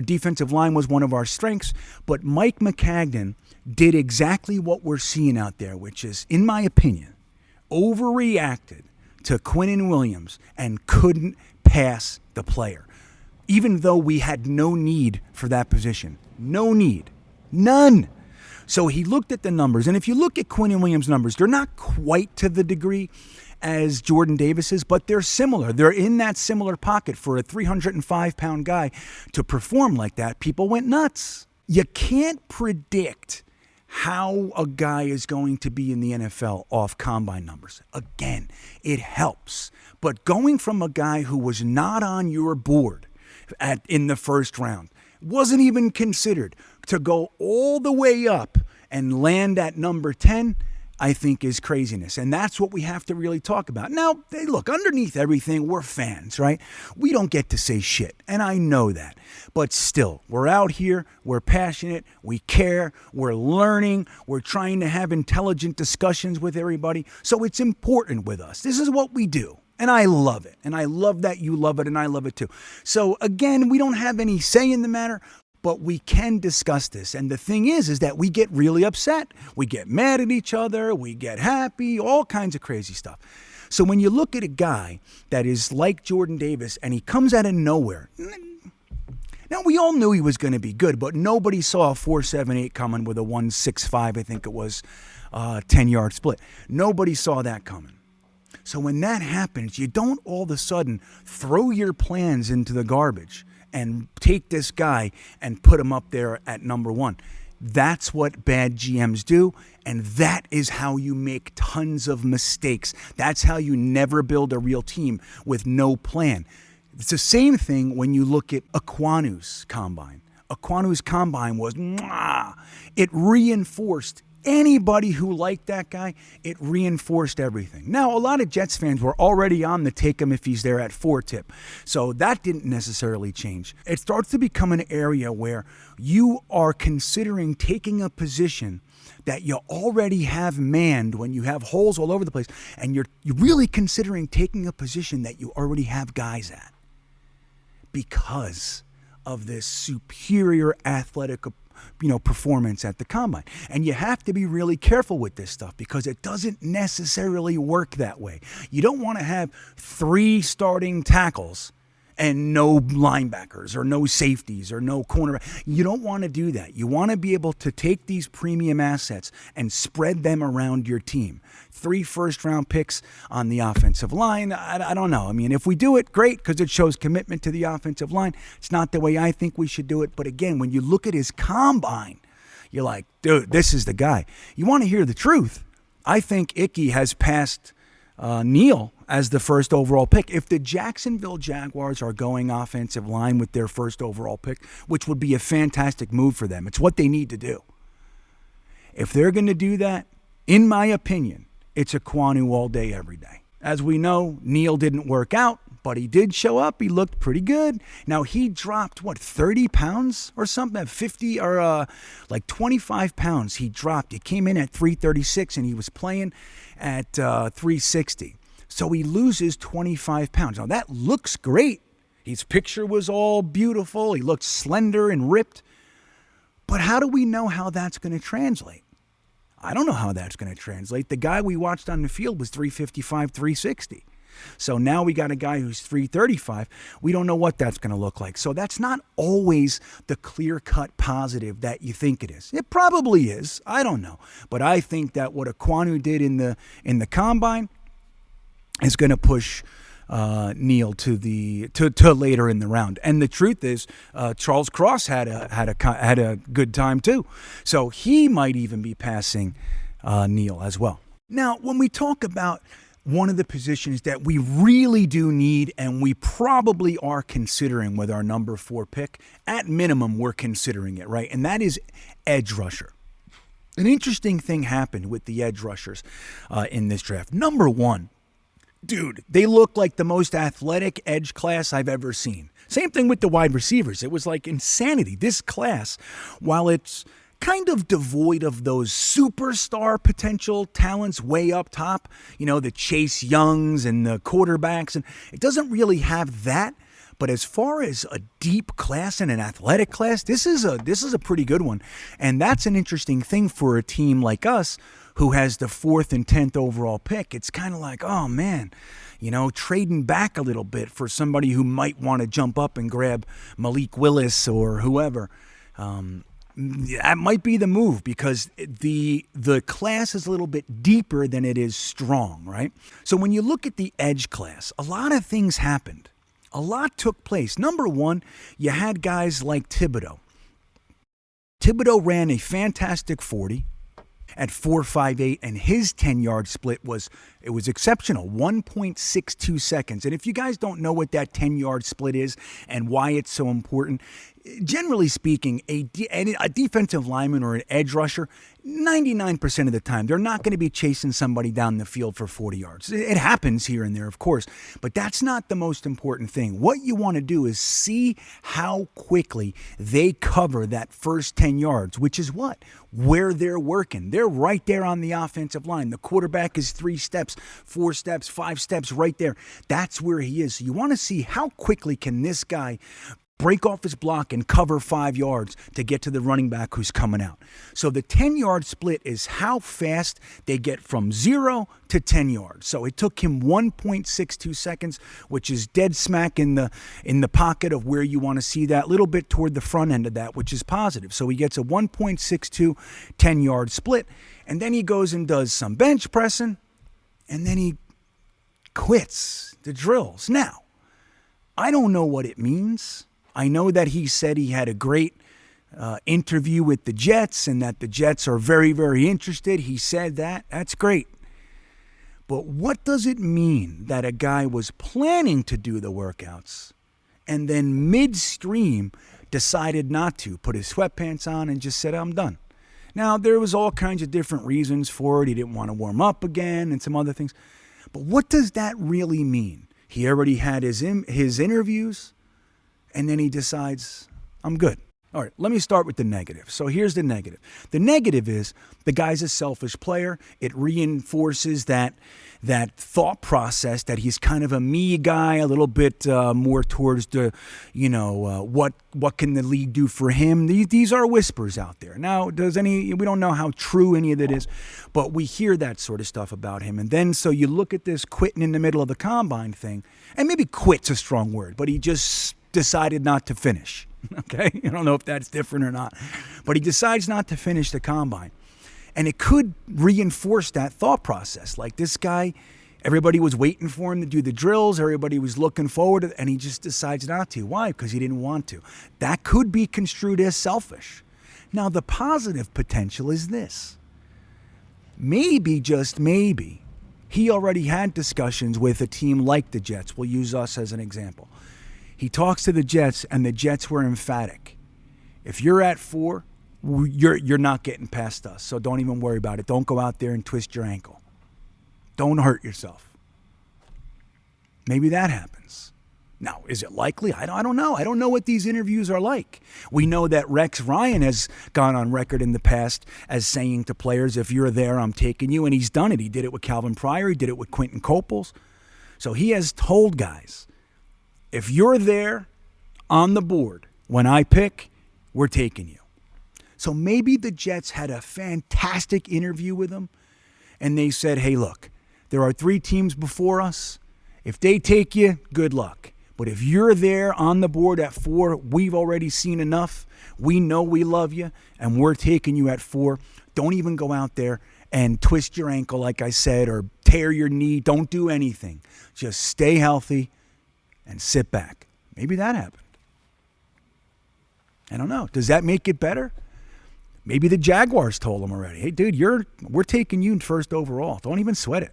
defensive line was one of our strengths. But Mike McCagnon did exactly what we're seeing out there, which is, in my opinion, overreacted to Quinnen Williams and couldn't pass the player, even though we had no need for that position. No need. None. So he looked at the numbers, and if you look at Quinnen Williams' numbers, they're not quite to the degree as Jordan Davis's, but they're similar. They're in that similar pocket for a 305-pound guy to perform like that. People went nuts. You can't predict how a guy is going to be in the NFL off combine numbers. Again, it helps. But going from a guy who was not on your board in the first round, wasn't even considered, to go all the way up and land at number 10, I think is craziness. And that's what we have to really talk about. Now, look, underneath everything, we're fans, right? We don't get to say shit, and I know that. But still, we're out here, we're passionate, we care, we're learning, we're trying to have intelligent discussions with everybody. So it's important with us. This is what we do. And I love it. And I love that you love it, and I love it too. So again, we don't have any say in the matter, but we can discuss this. And the thing is that we get really upset. We get mad at each other. We get happy, all kinds of crazy stuff. So when you look at a guy that is like Jordan Davis and he comes out of nowhere, now we all knew he was going to be good, but nobody saw a 4.78 coming with a 1.65, I think it was, 10-yard split. Nobody saw that coming. So when that happens, you don't all of a sudden throw your plans into the garbage and take this guy and put him up there at number 1. That's what bad GMs do, and that is how you make tons of mistakes. That's how you never build a real team with no plan. It's the same thing when you look at Aquanu's combine. Aquanu's combine was, it reinforced Anybody who liked that guy, it reinforced everything. Now, a lot of Jets fans were already on the take him if he's there at 4 tip. So that didn't necessarily change. It starts to become an area where you are considering taking a position that you already have manned when you have holes all over the place, and you're really considering taking a position that you already have guys at because of this superior athletic performance at the combine. And you have to be really careful with this stuff because it doesn't necessarily work that way. You don't want to have 3 starting tackles and no linebackers or no safeties or no corner. You don't want to do that. You want to be able to take these premium assets and spread them around your team. 3 first-round picks on the offensive line. I don't know. I mean, if we do it, great, because it shows commitment to the offensive line. It's not the way I think we should do it. But again, when you look at his combine, you're like, dude, this is the guy. You want to hear the truth. I think Icky has passed Neal as the first overall pick. If the Jacksonville Jaguars are going offensive line with their first overall pick, which would be a fantastic move for them, it's what they need to do. If they're going to do that, in my opinion, it's a Kwanu all day, every day. As we know, Neal didn't work out, but he did show up. He looked pretty good. Now, he dropped, 30 pounds or something? 50 or like 25 pounds he dropped. He came in at 336, and he was playing at 360. So he loses 25 pounds. Now, that looks great. His picture was all beautiful. He looked slender and ripped. But how do we know how that's going to translate? I don't know how that's going to translate. The guy we watched on the field was 355, 360. So now we got a guy who's 335. We don't know what that's going to look like. So that's not always the clear-cut positive that you think it is. It probably is. I don't know. But I think that what Kwanu did in the combine is going to push Neal to later in the round. And the truth is, Charles Cross had a good time too. So he might even be passing Neal as well. Now, when we talk about one of the positions that we really do need and we probably are considering with our number 4 pick, at minimum we're considering it, right? And that is edge rusher. An interesting thing happened with the edge rushers in this draft. Number 1, dude, they look like the most athletic edge class I've ever seen. Same thing with the wide receivers. It was like insanity. This class, while it's kind of devoid of those superstar potential talents way up top, the Chase Youngs and the quarterbacks, and it doesn't really have that. But as far as a deep class and an athletic class, this is a pretty good one. And that's an interesting thing for a team like us who has the 4th and 10th overall pick. It's kind of like, oh man, trading back a little bit for somebody who might want to jump up and grab Malik Willis or whoever. That might be the move because the class is a little bit deeper than it is strong, right? So when you look at the edge class, a lot of things happened. A lot took place. Number 1, you had guys like Thibodeau. Thibodeau ran a fantastic 40 at 4.58, and his 10-yard split was exceptional, 1.62 seconds. And if you guys don't know what that 10-yard split is and why it's so important, generally speaking, a defensive lineman or an edge rusher, 99% of the time, they're not going to be chasing somebody down the field for 40 yards. It happens here and there, of course, but that's not the most important thing. What you want to do is see how quickly they cover that first 10 yards, which is what? Where they're working. They're right there on the offensive line. The quarterback is 3 steps, 4 steps, 5 steps right there. That's where he is. So you want to see how quickly can this guy break off his block and cover 5 yards to get to the running back who's coming out. So the 10-yard split is how fast they get from 0 to 10 yards. So it took him 1.62 seconds, which is dead smack in the pocket of where you want to see that, a little bit toward the front end of that, which is positive. So he gets a 1.62 10-yard split, and then he goes and does some bench pressing, and then he quits the drills. Now, I don't know what it means. I know that he said he had a great interview with the Jets and that the Jets are very, very interested. He said that. That's great. But what does it mean that a guy was planning to do the workouts and then midstream decided not to, put his sweatpants on and just said, I'm done? Now, there was all kinds of different reasons for it. He didn't want to warm up again and some other things. But what does that really mean? He already had his interviews, and then he decides, I'm good. All right, let me start with the negative. So here's the negative. The negative is the guy's a selfish player. It reinforces that thought process that he's kind of a me guy, a little bit more towards the, what can the league do for him? These are whispers out there. Now, we don't know how true any of it is, but we hear that sort of stuff about him. And then so you look at this quitting in the middle of the combine thing, and maybe quit's a strong word, but he just decided not to finish. Okay, I don't know if that's different or not, but he decides not to finish the combine. And it could reinforce that thought process. Like this guy, everybody was waiting for him to do the drills. Everybody was looking forward to it, and he just decides not to. Why? Because he didn't want to. That could be construed as selfish. Now, the positive potential is this. Maybe, just maybe, he already had discussions with a team like the Jets. We'll use us as an example. He talks to the Jets, and the Jets were emphatic. If you're at 4, you're not getting past us, so don't even worry about it. Don't go out there and twist your ankle. Don't hurt yourself. Maybe that happens. Now, is it likely? I don't know. I don't know what these interviews are like. We know that Rex Ryan has gone on record in the past as saying to players, if you're there, I'm taking you, and he's done it. He did it with Calvin Pryor. He did it with Quentin Copels. So he has told guys, if you're there on the board when I pick, we're taking you. So maybe the Jets had a fantastic interview with him, and they said, hey, look, there are 3 teams before us. If they take you, good luck. But if you're there on the board at 4, we've already seen enough. We know we love you, and we're taking you at 4. Don't even go out there and twist your ankle, like I said, or tear your knee. Don't do anything. Just stay healthy and sit back. Maybe that happened. I don't know. Does that make it better? Maybe the Jaguars told him already, hey, dude, we're taking you first overall. Don't even sweat it.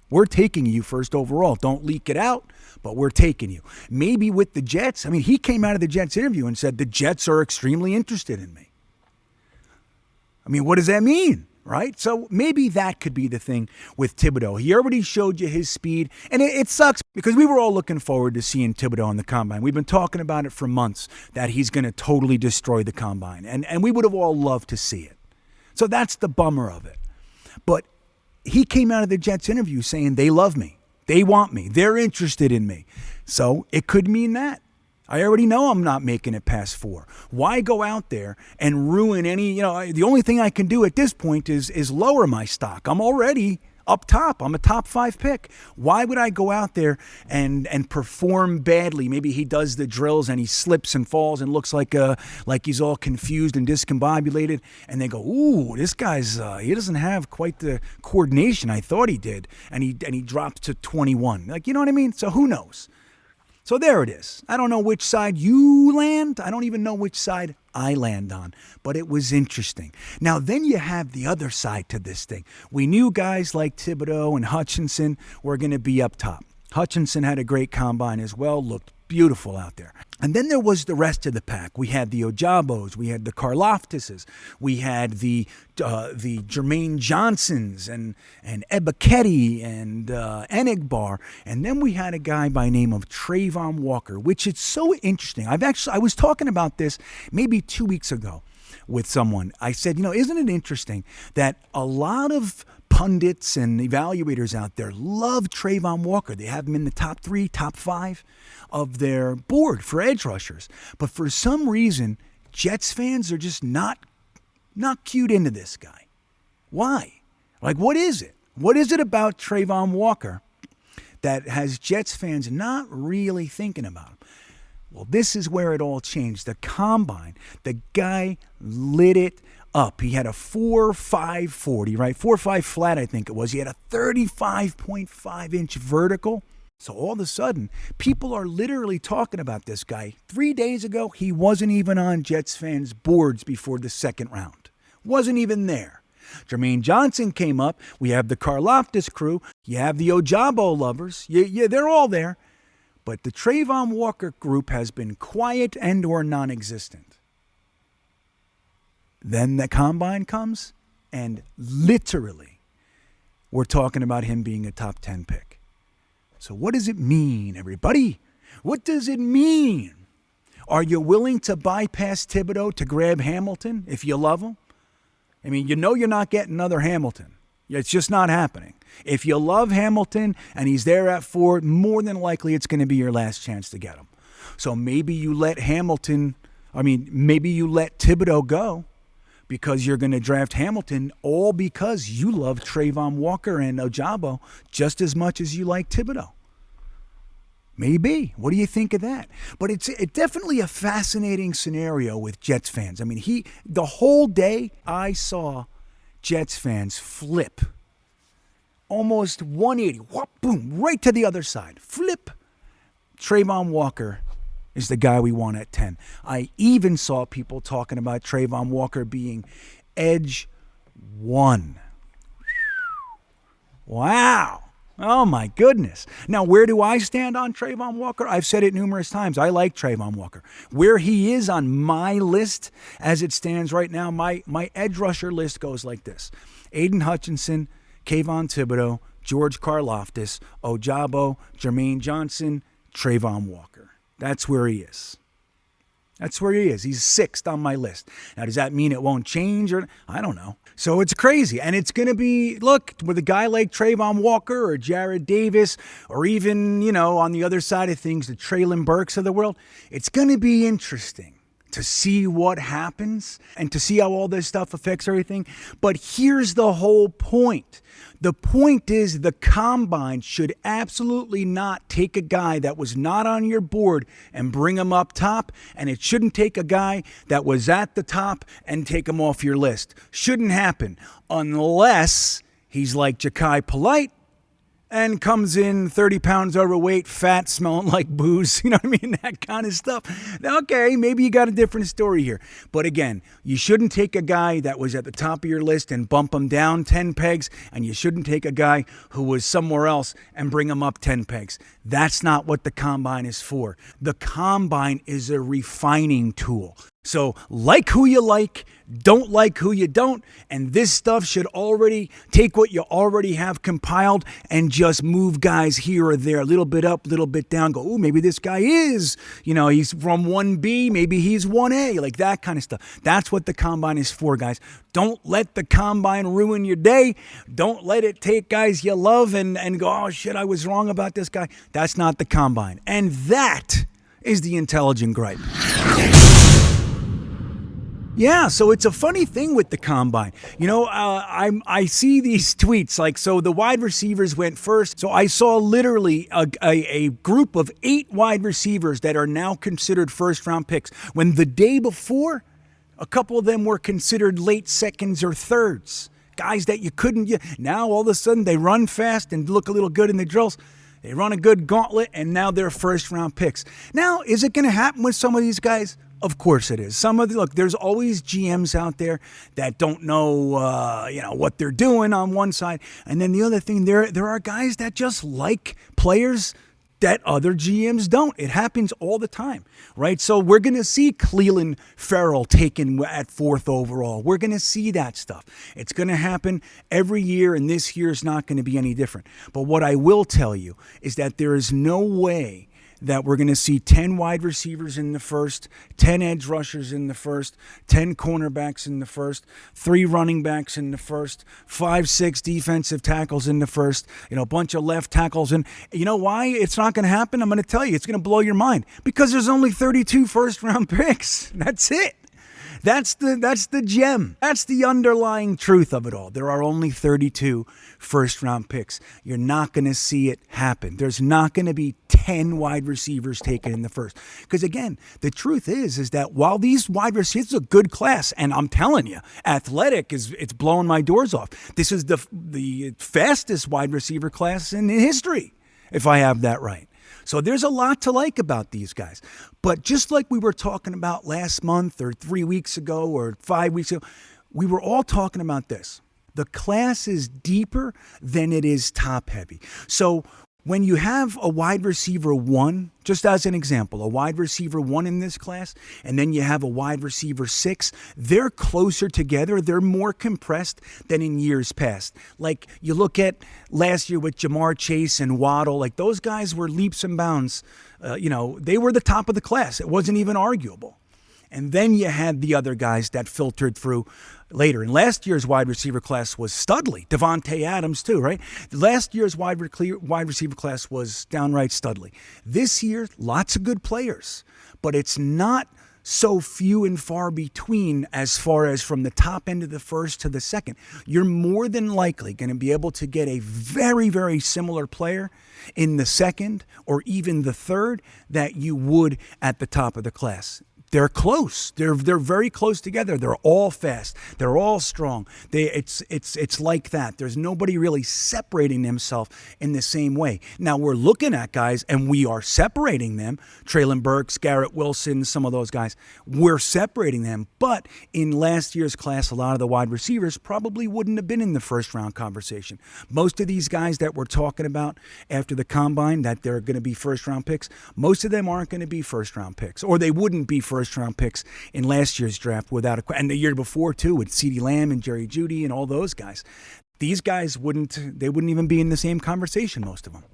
We're taking you first overall. Don't leak it out, but we're taking you. Maybe with the Jets, he came out of the Jets interview and said, the Jets are extremely interested in me. What does that mean? Right? So maybe that could be the thing with Thibodeau. He already showed you his speed, and it sucks because we were all looking forward to seeing Thibodeau on the Combine. We've been talking about it for months, that he's going to totally destroy the Combine, and we would have all loved to see it. So that's the bummer of it. But he came out of the Jets interview saying they love me, they want me, they're interested in me. So it could mean that. I already know I'm not making it past 4. Why go out there and ruin any, the only thing I can do at this point is lower my stock. I'm already up top. I'm a top 5 pick. Why would I go out there and perform badly? Maybe he does the drills and he slips and falls and looks like he's all confused and discombobulated, and they go, ooh, this guy's he doesn't have quite the coordination I thought he did, and he drops to 21. You know what I mean? So who knows? So there it is. I don't know which side you land. I don't even know which side I land on. But it was interesting. Now, then you have the other side to this thing. We knew guys like Thibodeau and Hutchinson were going to be up top. Hutchinson had a great combine as well, looked beautiful out there. And then there was the rest of the pack. We had the Ojabos, we had the Karloftises, we had the Jermaine Johnsons and Ebiketie and Enigbar. And then we had a guy by name of Trayvon Walker, which is so interesting. I was talking about this maybe 2 weeks ago with someone. I said, isn't it interesting that a lot of pundits and evaluators out there love Trayvon Walker. They have him in the top 3, top 5 of their board for edge rushers. But for some reason, Jets fans are just not cued into this guy. Why? What is it? What is it about Trayvon Walker that has Jets fans not really thinking about him? Well, this is where it all changed. The Combine, the guy lit it up. He had a 4.5 40, right? 4.5 flat, I think it was. He had a 35.5-inch vertical. So all of a sudden, people are literally talking about this guy. 3 days ago, he wasn't even on Jets fans' boards before the second round. Wasn't even there. Jermaine Johnson came up. We have the Karloftis crew. You have the Ojabo lovers. Yeah, they're all there. But the Trayvon Walker group has been quiet and or non-existent. Then the combine comes, and literally, we're talking about him being a top 10 pick. So what does it mean, everybody? What does it mean? Are you willing to bypass Thibodeau to grab Hamilton if you love him? I mean, you know you're not getting another Hamilton. It's just not happening. If you love Hamilton and he's there at 4, more than likely it's going to be your last chance to get him. So maybe you let maybe you let Thibodeau go because you're going to draft Hamilton, all because you love Trayvon Walker and Ojabo just as much as you like Thibodeau. Maybe. What do you think of that? But it's definitely a fascinating scenario with Jets fans. I mean, the whole day I saw Jets fans flip almost 180, whoop, boom, right to the other side. Flip. Trayvon Walker is the guy we want at 10. I even saw people talking about Trayvon Walker being edge 1. Wow. Oh, my goodness. Now, where do I stand on Trayvon Walker? I've said it numerous times. I like Trayvon Walker. Where he is on my list as it stands right now, my edge rusher list goes like this. Aiden Hutchinson, Kayvon Thibodeau, George Karlaftis, Ojabo, Jermaine Johnson, Trayvon Walker. That's where he is. That's where he is. He's 6th on my list. Now, does that mean it won't change? I don't know. So it's crazy. And it's going to be, look, with a guy like Trayvon Walker or Jared Davis or even, on the other side of things, the Treylen Burks of the world, it's going to be interesting to see what happens and to see how all this stuff affects everything. But here's the whole point. The point is the combine should absolutely not take a guy that was not on your board and bring him up top, and it shouldn't take a guy that was at the top and take him off your list. Shouldn't happen unless he's like Ja'Kai Polite and comes in 30 pounds overweight, fat, smelling like booze, you know what I mean? That kind of stuff. Okay, maybe you got a different story here. But again, you shouldn't take a guy that was at the top of your list and bump him down 10 pegs, and you shouldn't take a guy who was somewhere else and bring him up 10 pegs. That's not what the combine is for. The combine is a refining tool. So like who you like, don't like who you don't, and this stuff should already take what you already have compiled and just move guys here or there, a little bit up, a little bit down, go, oh, maybe this guy is, he's from 1B, maybe he's 1A, like that kind of stuff. That's what the combine is for, guys. Don't let the combine ruin your day. Don't let it take guys you love and go, oh, shit, I was wrong about this guy. That's not the combine. And that is the intelligent gripe. Yeah, so it's a funny thing with the combine. I see these tweets like, so the wide receivers went first. So I saw literally a group of 8 wide receivers that are now considered first-round picks, when the day before, a couple of them were considered late seconds or thirds. Guys that you couldn't. Now all of a sudden they run fast and look a little good in the drills. They run a good gauntlet, and now they're first-round picks. Now, is it going to happen with some of these guys? Of course it is. There's always GMs out there that don't know, what they're doing on one side. And then the other thing, there are guys that just like players that other GMs don't. It happens all the time, right? So we're going to see Cleveland Ferrell taken at 4th overall. We're going to see that stuff. It's going to happen every year, and this year is not going to be any different. But what I will tell you is that there is no way that we're going to see 10 wide receivers in the first, 10 edge rushers in the first, 10 cornerbacks in the first, 3 running backs in the first, 5, 6 defensive tackles in the first, a bunch of left tackles. And you know why it's not going to happen? I'm going to tell you, it's going to blow your mind. Because there's only 32 first-round picks. That's it. That's the gem. That's the underlying truth of it all. There are only 32 first-round picks. You're not going to see it happen. There's not going to be 10 wide receivers taken in the first. Because, again, the truth is that while these wide receivers, it's a good class, and I'm telling you, athletic, it's blowing my doors off. This is the fastest wide receiver class in history, if I have that right. So there's a lot to like about these guys. But just like we were talking about last month or 3 weeks ago or 5 weeks ago, we were all talking about this. The class is deeper than it is top heavy. So When you have a wide receiver 1, just as an example, a wide receiver 1 in this class, and then you have a wide receiver 6, they're closer together. They're more compressed than in years past. Like you look at last year with Jamar Chase and Waddle, like those guys were leaps and bounds. They were the top of the class. It wasn't even arguable. And then you had the other guys that filtered through later. And last year's wide receiver class was Studley. Devontae Adams too, right? Last year's wide receiver class was downright Studley. This year, lots of good players. But it's not so few and far between as far as from the top end of the first to the second. You're more than likely going to be able to get a very, very similar player in the second or even the third that you would at the top of the class. They're close. They're very close together. They're all fast. They're all strong. It's like that. There's nobody really separating themselves in the same way. Now we're looking at guys and we are separating them. Treylen Burks, Garrett Wilson, some of those guys. We're separating them. But in last year's class, a lot of the wide receivers probably wouldn't have been in the first round conversation. Most of these guys that we're talking about after the combine that they're going to be first round picks, most of them aren't going to be first round picks, or they wouldn't be first round picks in last year's draft without a, and the year before too with CeeDee Lamb and Jerry Jeudy and all those guys. These guys wouldn't even be in the same conversation, most of them.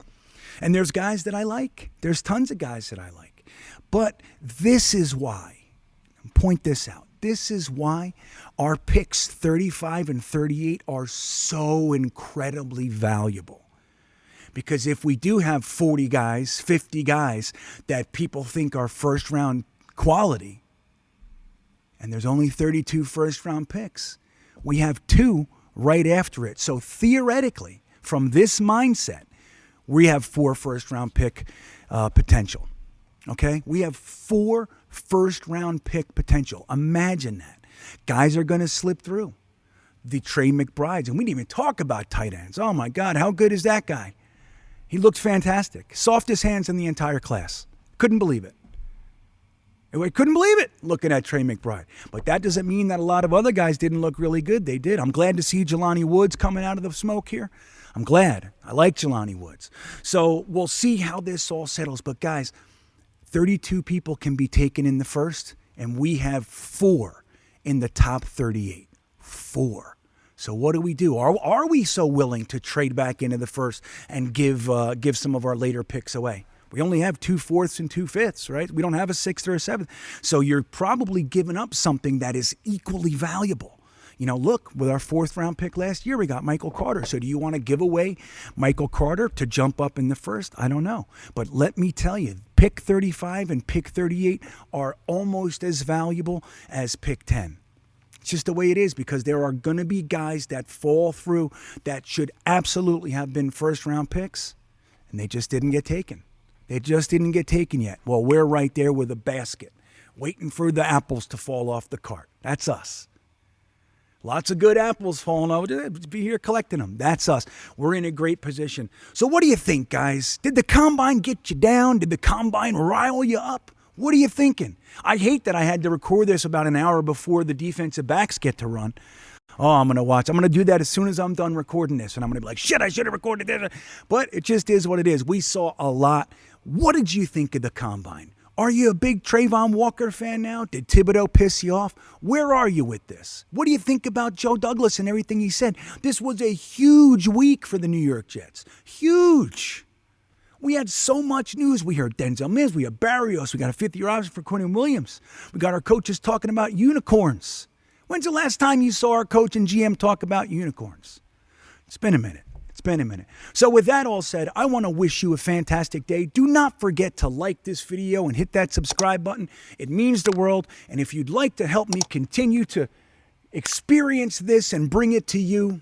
And there's guys that I like. There's tons of guys that I like. But this is why, point this out, this is why our picks 35 and 38 are so incredibly valuable. Because if we do have 40 guys, 50 guys that people think are first round quality, and there's only 32 first-round picks, we have 2 right after it. So theoretically, from this mindset, we have 4 first-round pick potential. Okay? We have 4 first-round pick potential. Imagine that. Guys are going to slip through. The Trey McBrides, and we didn't even talk about tight ends. Oh, my God, how good is that guy? He looked fantastic. Softest hands in the entire class. Couldn't believe it. I couldn't believe it looking at Trey McBride. But that doesn't mean that a lot of other guys didn't look really good. They did. I'm glad to see Jelani Woods coming out of the smoke here. I'm glad. I like Jelani Woods. So we'll see how this all settles. But guys, 32 people can be taken in the first, and we have 4 in the top 38. 4. So what do? Are we so willing to trade back into the first and give some of our later picks away? We only have 2 fourths and 2 fifths, right? We don't have a 6th or a 7th. So you're probably giving up something that is equally valuable. Look, with our 4th round pick last year, we got Michael Carter. So do you want to give away Michael Carter to jump up in the first? I don't know. But let me tell you, pick 35 and pick 38 are almost as valuable as pick 10. It's just the way it is, because there are going to be guys that fall through that should absolutely have been first round picks, and they just didn't get taken. They just didn't get taken yet. Well, we're right there with a basket, waiting for the apples to fall off the cart. That's us. Lots of good apples falling over. Be here collecting them. That's us. We're in a great position. So what do you think, guys? Did the combine get you down? Did the combine rile you up? What are you thinking? I hate that I had to record this about an hour before the defensive backs get to run. Oh, I'm going to watch. I'm going to do that as soon as I'm done recording this. And I'm going to be like, shit, I should have recorded this. But it just is what it is. We saw a lot. What did you think of the combine? Are you a big Trayvon Walker fan now? Did Thibodeau piss you off? Where are you with this? What do you think about Joe Douglas and everything he said? This was a huge week for the New York Jets. Huge. We had so much news. We heard Denzel Mims. We had Barrios. We got a 5th-year option for Quinn Williams. We got our coaches talking about unicorns. When's the last time you saw our coach and GM talk about unicorns? It's been a minute. So with that all said, I want to wish you a fantastic day. Do not forget to like this video and hit that subscribe button. It means the world. And if you'd like to help me continue to experience this and bring it to you,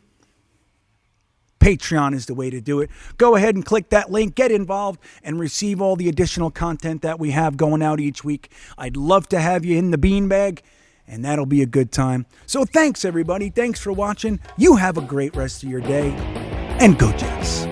Patreon is the way to do it. Go ahead and click that link, get involved, and receive all the additional content that we have going out each week. I'd love to have you in the beanbag, and that'll be a good time. So thanks, everybody. Thanks for watching. You have a great rest of your day, and go Jets.